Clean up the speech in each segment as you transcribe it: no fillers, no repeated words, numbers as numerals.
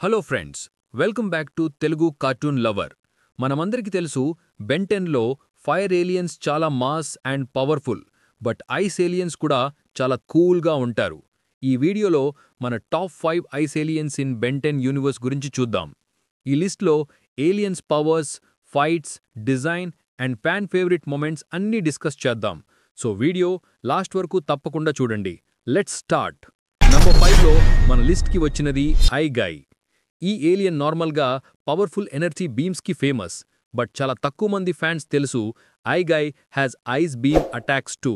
Hello friends, welcome back to Telugu cartoon lover. మనమందరికీ తెలుసు, Ben 10లో ఫైర్ ఏలియన్స్ చాలా mass and powerful, but ice aliens కూడా చాలా కూల్గా ఉంటారు. ఈ వీడియోలో మన top 5 ice aliens in Ben 10 universe గురించి చూద్దాం. ఈ లిస్ట్లో aliens powers, fights, design and fan favourite moments అన్నీ డిస్కస్ చేద్దాం. సో వీడియో లాస్ట్ వరకు తప్పకుండా చూడండి. Let's start. నంబర్ 5లో మన లిస్ట్కి వచ్చినది ఐగై. ఈ ఏలియన్ నార్మల్గా పవర్ఫుల్ ఎనర్జీ బీమ్స్కి ఫేమస్, బట్ చాలా తక్కువ మంది ఫ్యాన్స్ తెలుసు Eye Guy has ice beam attacks too.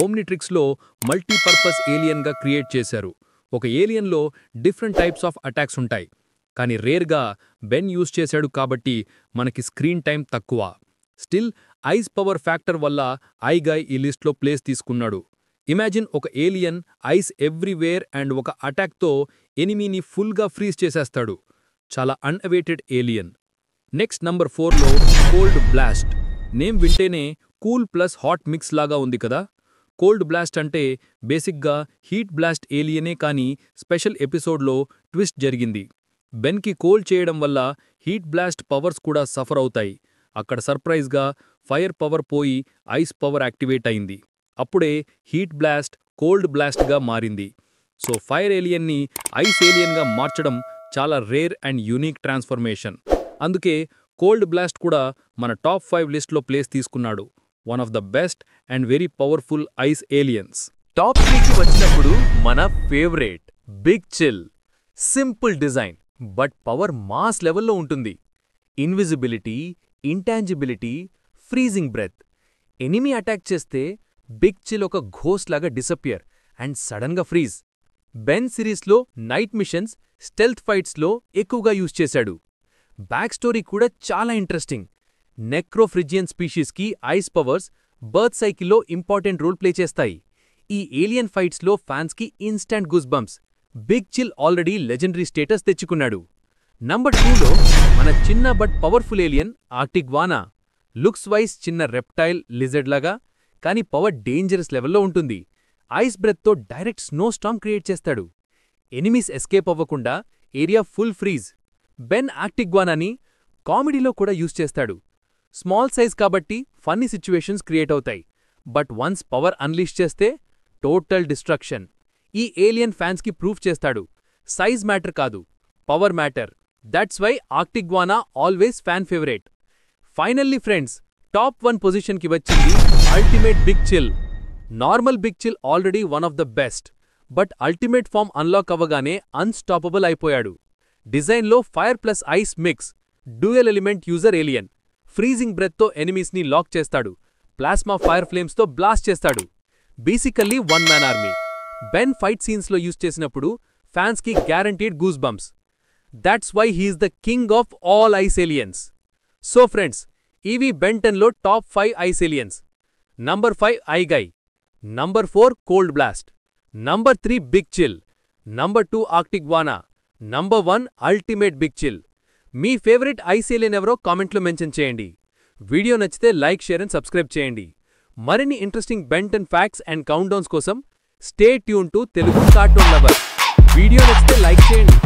ఓమ్నిట్రిక్స్లో మల్టీపర్పస్ ఏలియన్గా క్రియేట్ చేశారు. ఒక ఏలియన్లో డిఫరెంట్ టైప్స్ ఆఫ్ అటాక్స్ ఉంటాయి, కానీ రేర్గా బెన్ యూజ్ చేశాడు కాబట్టి మనకి స్క్రీన్ టైం తక్కువ. స్టిల్ ఐస్ పవర్ ఫ్యాక్టర్ వల్ల ఐగై ఈ లిస్ట్లో ప్లేస్ తీసుకున్నాడు. ఇమాజిన్ ఒక ఏలియన్ ఐస్ ఎవ్రీవేర్ అండ్ ఒక అటాక్తో ఎనిమీని ఫుల్గా ఫ్రీజ్ చేసేస్తాడు. చాలా అన్అవేటెడ్ ఏలియన్. నెక్స్ట్ నంబర్ 4లో కోల్డ్ బ్లాస్ట్. నేమ్ వింటేనే కూల్ ప్లస్ హాట్ మిక్స్ లాగా ఉంది కదా. కోల్డ్ బ్లాస్ట్ అంటే బేసిక్గా హీట్ బ్లాస్ట్ ఏలియనే, కానీ స్పెషల్ ఎపిసోడ్లో ట్విస్ట్ జరిగింది. బెన్కి కోల్డ్ చేయడం వల్ల హీట్ బ్లాస్ట్ పవర్స్ కూడా సఫర్ అవుతాయి. అక్కడ సర్ప్రైజ్గా ఫైర్ పవర్ పోయి ఐస్ పవర్ యాక్టివేట్ అయింది. అప్పుడే హీట్ బ్లాస్ట్ కోల్డ్ బ్లాస్ట్గా మారింది. సో ఫైర్ ఏలియన్ని ఐస్ ఏలియన్గా మార్చడం చాలా రేర్ అండ్ యూనిక్ ట్రాన్స్ఫర్మేషన్. అందుకే కోల్డ్ బ్లాస్ట్ కూడా మన టాప్ 5 లిస్ట్లో ప్లేస్ తీసుకున్నాడు. One of the best and very powerful ice aliens. Top 3కి వచ్చినప్పుడు మన favourite big chill. Simple design, but power mass లెవెల్లో ఉంటుంది. Invisibility, ఇంటాంజిబిలిటీ, freezing breath. Enemy attack చేస్తే బిగ్ చిల్ ఒక ఘోస్ట్ లాగా డిసపియర్ అండ్ సడన్గా ఫ్రీజ్. బెన్ సిరీస్లో నైట్ మిషన్స్, స్టెల్త్ ఫైట్స్లో ఎక్కువగా యూజ్ చేశాడు. బ్యాక్ స్టోరీ కూడా చాలా ఇంట్రెస్టింగ్. నెక్రోఫ్రిజియన్ స్పీషీస్కి ఐస్ పవర్స్ బర్త్ సైకిల్లో ఇంపార్టెంట్ రోల్ ప్లే చేస్తాయి. ఈ ఏలియన్ ఫైట్స్లో ఫ్యాన్స్కి instant goose bumps. Big Chill already legendary status తెచ్చుకున్నాడు. నంబర్ 2లో మన చిన్న but powerful alien Arctiguana. Looks wise చిన్న రెప్టైల్ లిజర్డ్ లాగా, కానీ పవర్ డేంజరస్ లెవెల్లో ఉంటుంది. ఐస్ బ్రెత్తో డైరెక్ట్ స్నో స్టార్మ్ క్రియేట్ చేస్తాడు. ఎనిమీస్ ఎస్కేప్ అవ్వకుండా ఏరియా ఫుల్ ఫ్రీజ్. బెన్ ఆర్టిగ్వానాని కామెడీలో కూడా యూజ్ చేస్తాడు. స్మాల్ సైజ్ కాబట్టి ఫన్నీ సిచ్యువేషన్స్ క్రియేట్ అవుతాయి, బట్ వన్స్ పవర్ అన్లీష్ చేస్తే టోటల్ డిస్ట్రక్షన్. ఈ ఏలియన్ ఫ్యాన్స్కి ప్రూఫ్ చేస్తాడు, సైజ్ మ్యాటర్ కాదు, power matter. That's why Arctiguana always fan favourite. Finally friends, top 1 పొజిషన్కి వచ్చింది ultimate Big Chill. Normal Big Chill already one of the best, but ultimate form unlock అవ్వగానే unstoppable అయిపోయాడు. డిజైన్లో fire plus ice mix, dual element user alien. Freezing బ్రెత్తో ఎనిమీస్ని lock చేస్తాడు, plasma fire ఫ్లేమ్స్తో blast చేస్తాడు. Basically one man army. Ben fight సీన్స్లో use చేసినప్పుడు ఫ్యాన్స్కి guaranteed goose bumps. That's why he's the king of all ice aliens. So friends, ఇవి Ben 10లో top 5 ice aliens. Number 5 Eye Guy, number 4 Cold Blast, number 3 Big Chill, number 2 Arctiguana, number 1 ultimate Big Chill. మీ favourite ice alien ఎవరో కామెంట్లో mention చేయండి. Video నచ్చితే like, share and subscribe చేయండి. మరిన్ని interesting Ben 10 facts and కౌంట్డౌన్స్ కోసం stay tune to Telugu cartoon lover. Video నచ్చితే like చేయండి.